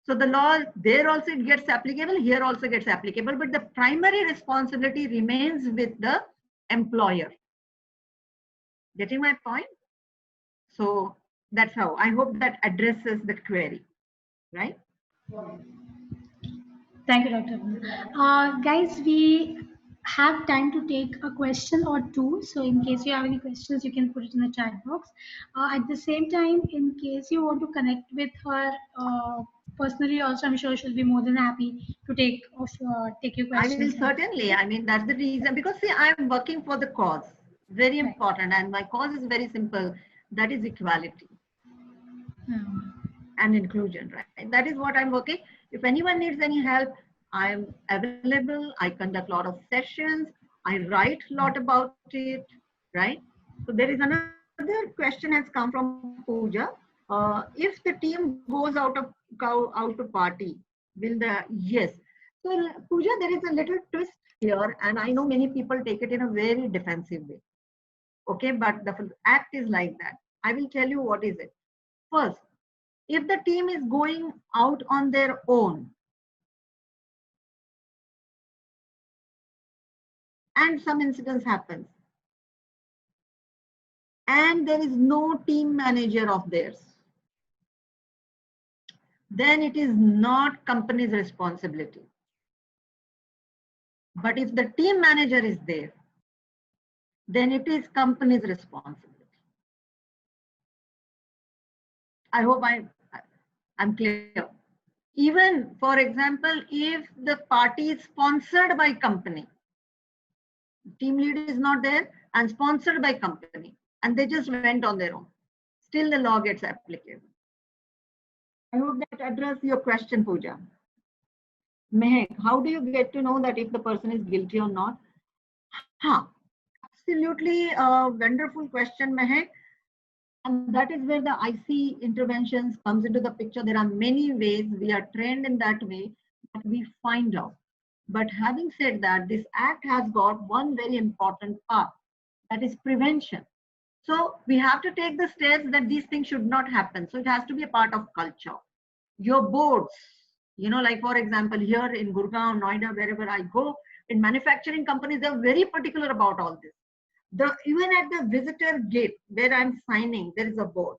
so the law there also it gets applicable, here also gets applicable, but the primary responsibility remains with the employer. Getting my point? So that's how I hope that addresses the query, right? Thank you, Dr. Aparna. Guys, we have time to take a question or two. So in case you have any questions, you can put it in the chat box. At the same time, in case you want to connect with her personally also, I'm sure she'll be more than happy to take your I questions. will certainly. I mean, that's the reason, because see, I'm working for the cause. Very important. And my cause is very simple. That is equality and inclusion, right? That is what I'm working. If anyone needs any help, I'm available. I conduct a lot of sessions. I write a lot about it, right? So there is another question has come from Pooja. If the team goes out to party, will the yes? So Pooja, there is a little twist here, and I know many people take it in a very defensive way. Okay, but the act is like that. I will tell you what is it. First, if the team is going out on their own and some incidents happen and there is no team manager of theirs, then it is not company's responsibility. But if the team manager is there, then it is company's responsibility. I hope I'm clear. Even, for example, if the party is sponsored by company, team lead is not there and sponsored by company, and they just went on their own, still the law gets applicable. I hope that addressed your question, Pooja. Mehak, how do you get to know that if the person is guilty or not? Absolutely wonderful question, Mehak. And that is where the IC interventions comes into the picture. There are many ways we are trained in that way that we find out. But having said that, this act has got one very important part, that is prevention. So we have to take the steps that these things should not happen. So it has to be a part of culture. Your boards, like for example, here in Gurgaon, Noida, wherever I go, in manufacturing companies, they're very particular about all this. Even at the visitor gate where I'm signing, there is a board.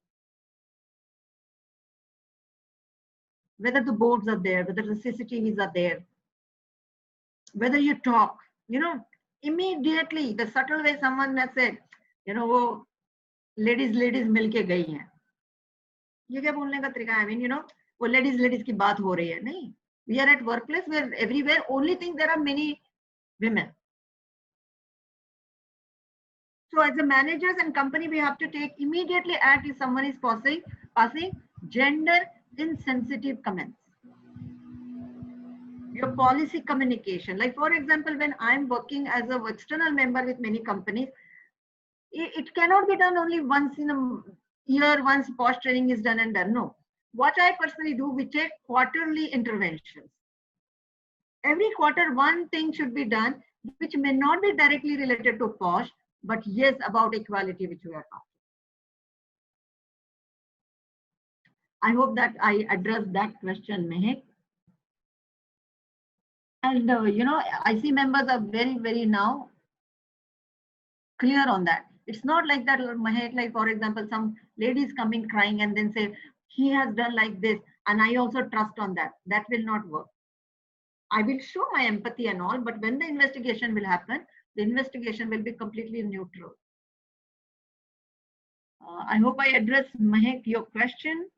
Whether the boards are there, whether the CCTVs are there, whether you talk, immediately the subtle way someone has said, वो ladies मिलके गई हैं. ये क्या बोलने का तरीका? I mean, वो ladies की बात हो रही है. नहीं. We are at workplace where everywhere only thing there are many women. So as a managers and company, we have to take immediately act if someone is passing gender insensitive comments. Your policy communication, like for example, when I'm working as an external member with many companies, it cannot be done only once in a year, once POSH training is done and done. No. What I personally do, we take quarterly interventions. Every quarter, one thing should be done, which may not be directly related to POSH, but yes, about equality, which we are after. I hope that I addressed that question, Mehek. And, IC members are very, very now clear on that. It's not like that, Mehek, like for example, some ladies coming crying and then say, he has done like this, and I also trust on that. That will not work. I will show my empathy and all, but when the investigation will happen, the investigation will be completely neutral. I hope I addressed, Mehek, your question.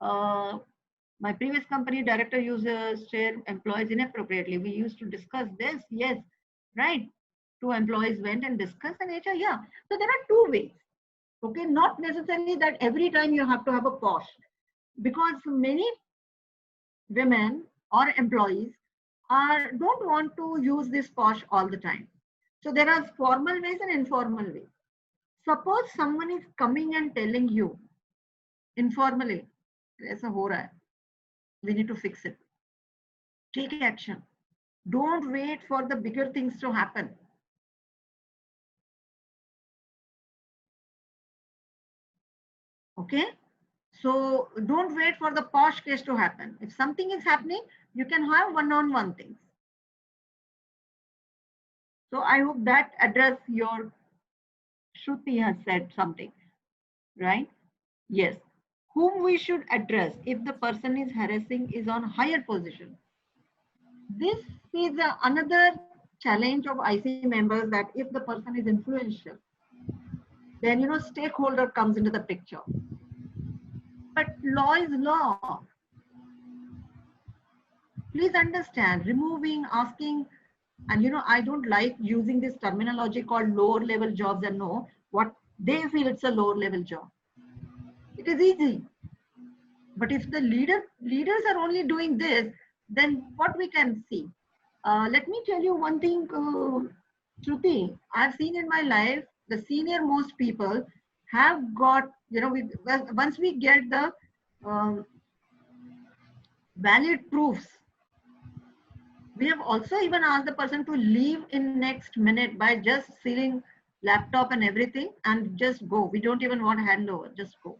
My previous company director used share employees inappropriately. We used to discuss this. Yes, right. 2 employees went and discussed and HR, yeah. So there are 2 ways. Okay, not necessarily that every time you have to have a POSH, because many women or employees don't want to use this POSH all the time. So there are formal ways and informal ways. Suppose someone is coming and telling you informally, ऐसा हो रहा है, we need to fix it. Take action. Don't wait for the bigger things to happen. Okay, so don't wait for the POSH case to happen. If something is happening, you can have one-on-one things. So I hope that address your, Shruti has said something, right? Yes. Whom we should address if the person is harassing is on higher position. This is another challenge of IC members, that if the person is influential, then stakeholder comes into the picture. But law is law. Please understand, removing, asking, and I don't like using this terminology called lower level jobs, and know what they feel it's a lower level job. It is easy. But if the leaders are only doing this, then what we can see? Let me tell you one thing, Shruti, I've seen in my life, the senior most people have got, once we get the valid proofs, we have also even asked the person to leave in next minute by just sealing laptop and everything and just go. We don't even want handover, just go.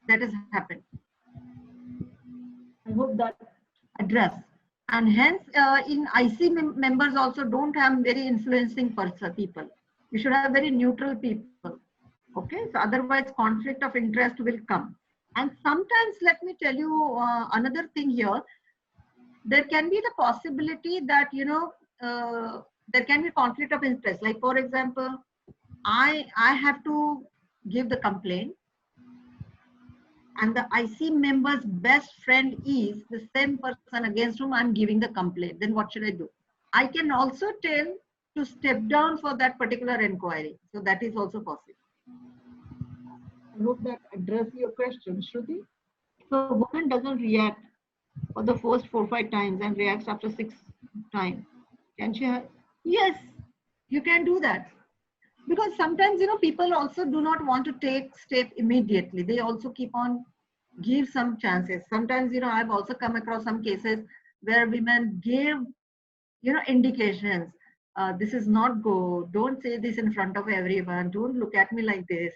That has happened. I hope that address. And hence, in IC members also don't have very influencing people. You should have very neutral people. Okay, so otherwise conflict of interest will come. And sometimes, let me tell you another thing here. There can be the possibility that, there can be conflict of interest. Like for example, I have to give the complaint, and the IC member's best friend is the same person against whom I'm giving the complaint. Then what should I do? I can also tell to step down for that particular inquiry. So that is also possible. I hope that addressed your question, Shruti. So a woman doesn't react for the first 4 or 5 times and reacts after 6 times. Can she? Yes, you can do that. Because sometimes, people also do not want to take step immediately. They also keep on give some chances. Sometimes, I've also come across some cases where women gave, indications. This is not good. Don't say this in front of everyone. Don't look at me like this.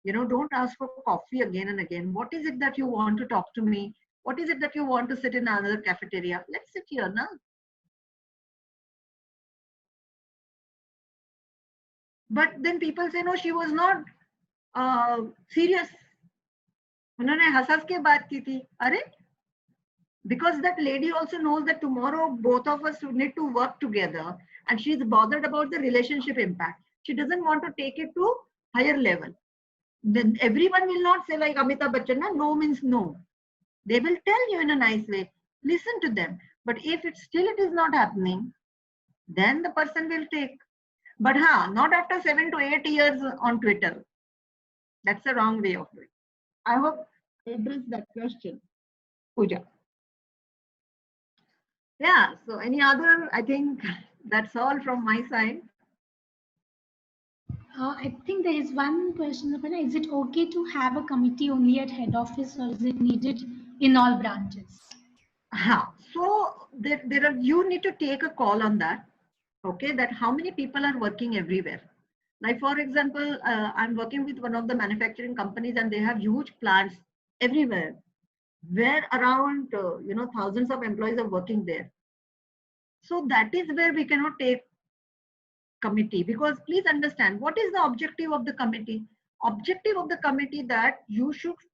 Don't ask for coffee again and again. What is it that you want to talk to me? What is it that you want to sit in another cafeteria? Let's sit here now. But then people say, no, she was not serious. उन्होंने हंस के बात की थी. अरे, because that lady also knows that tomorrow both of us need to work together, and she's bothered about the relationship impact. She doesn't want to take it to higher level. Then everyone will not say like Amitabh Bachchan, no means no. They will tell you in a nice way. Listen to them. But if it is not happening, then the person will take. But not after 7 to 8 years on Twitter. That's the wrong way of doing. I hope I addressed that question, Pooja. Yeah, so any other, I think that's all from my side. I think there is one question. Is it okay to have a committee only at head office, or is it needed in all branches? So you need to take a call on that. Okay, that how many people are working everywhere. Like for example, I'm working with one of the manufacturing companies, and they have huge plants everywhere, where around thousands of employees are working there. So that is where we cannot take committee, because please understand, what is the objective of the committee? Objective of the committee that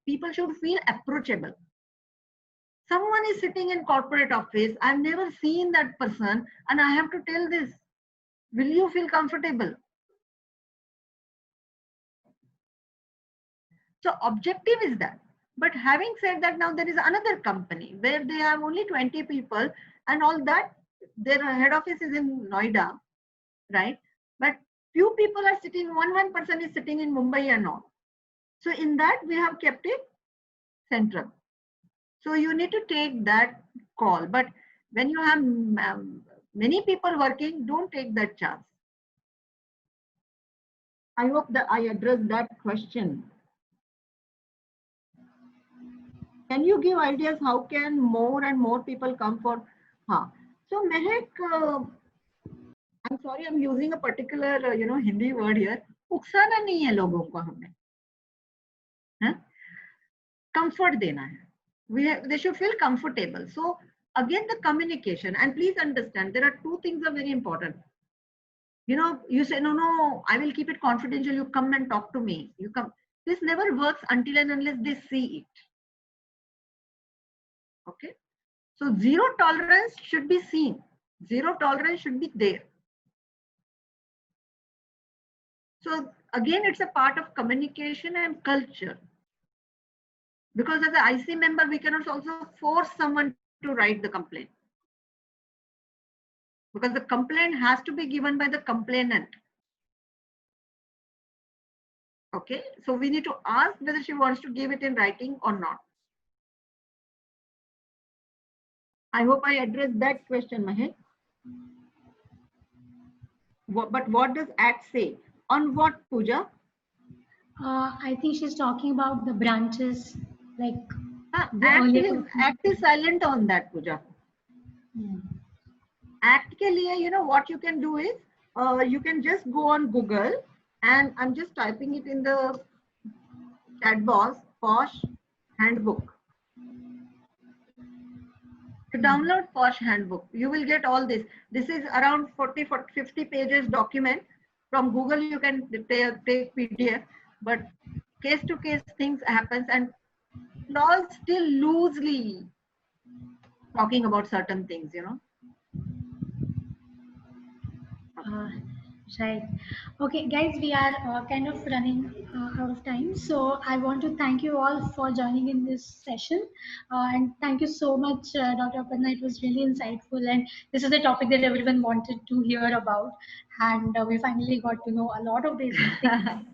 people should feel approachable. Someone is sitting in corporate office, I've never seen that person, and I have to tell this. Will you feel comfortable? So objective is that. But having said that, now there is another company where they have only 20 people, and all that, their head office is in Noida, right? But few people are sitting, one person is sitting in Mumbai and all. So in that, we have kept it central. So you need to take that call. But when you have many people working, don't take that chance. I hope that I addressed that question. Can you give ideas how can more and more people come for? So Mehak, I'm sorry, I'm using a particular Hindi word here. उकसाना नहीं है लोगों को हमें. Comfort देना है. They should feel comfortable. So again, the communication, and please understand, there are two things are very important. You say, no, I will keep it confidential. You come and talk to me. You come. This never works until and unless they see it. Okay. So zero tolerance should be seen. Zero tolerance should be there. So again, it's a part of communication and culture. Because as an IC member, we cannot also force someone to write the complaint. Because the complaint has to be given by the complainant. Okay, so we need to ask whether she wants to give it in writing or not. I hope I addressed that question, Mahek. But what does Act say? On what, Pooja? I think she's talking about the branches, like Act is silent on that, Pooja. Act ke liye, what you can do is, you can just go on Google, and I'm just typing it in the chat box, POSH handbook. To download POSH handbook, you will get all this. This is around 50 pages document. From Google, you can take PDF, but case to case things happens, and laws still loosely talking about certain things, Right. Okay, guys, we are kind of running out of time. So I want to thank you all for joining in this session. And thank you so much, Dr. Aparna. It was really insightful. And this is a topic that everyone wanted to hear about. And we finally got to know a lot of basic things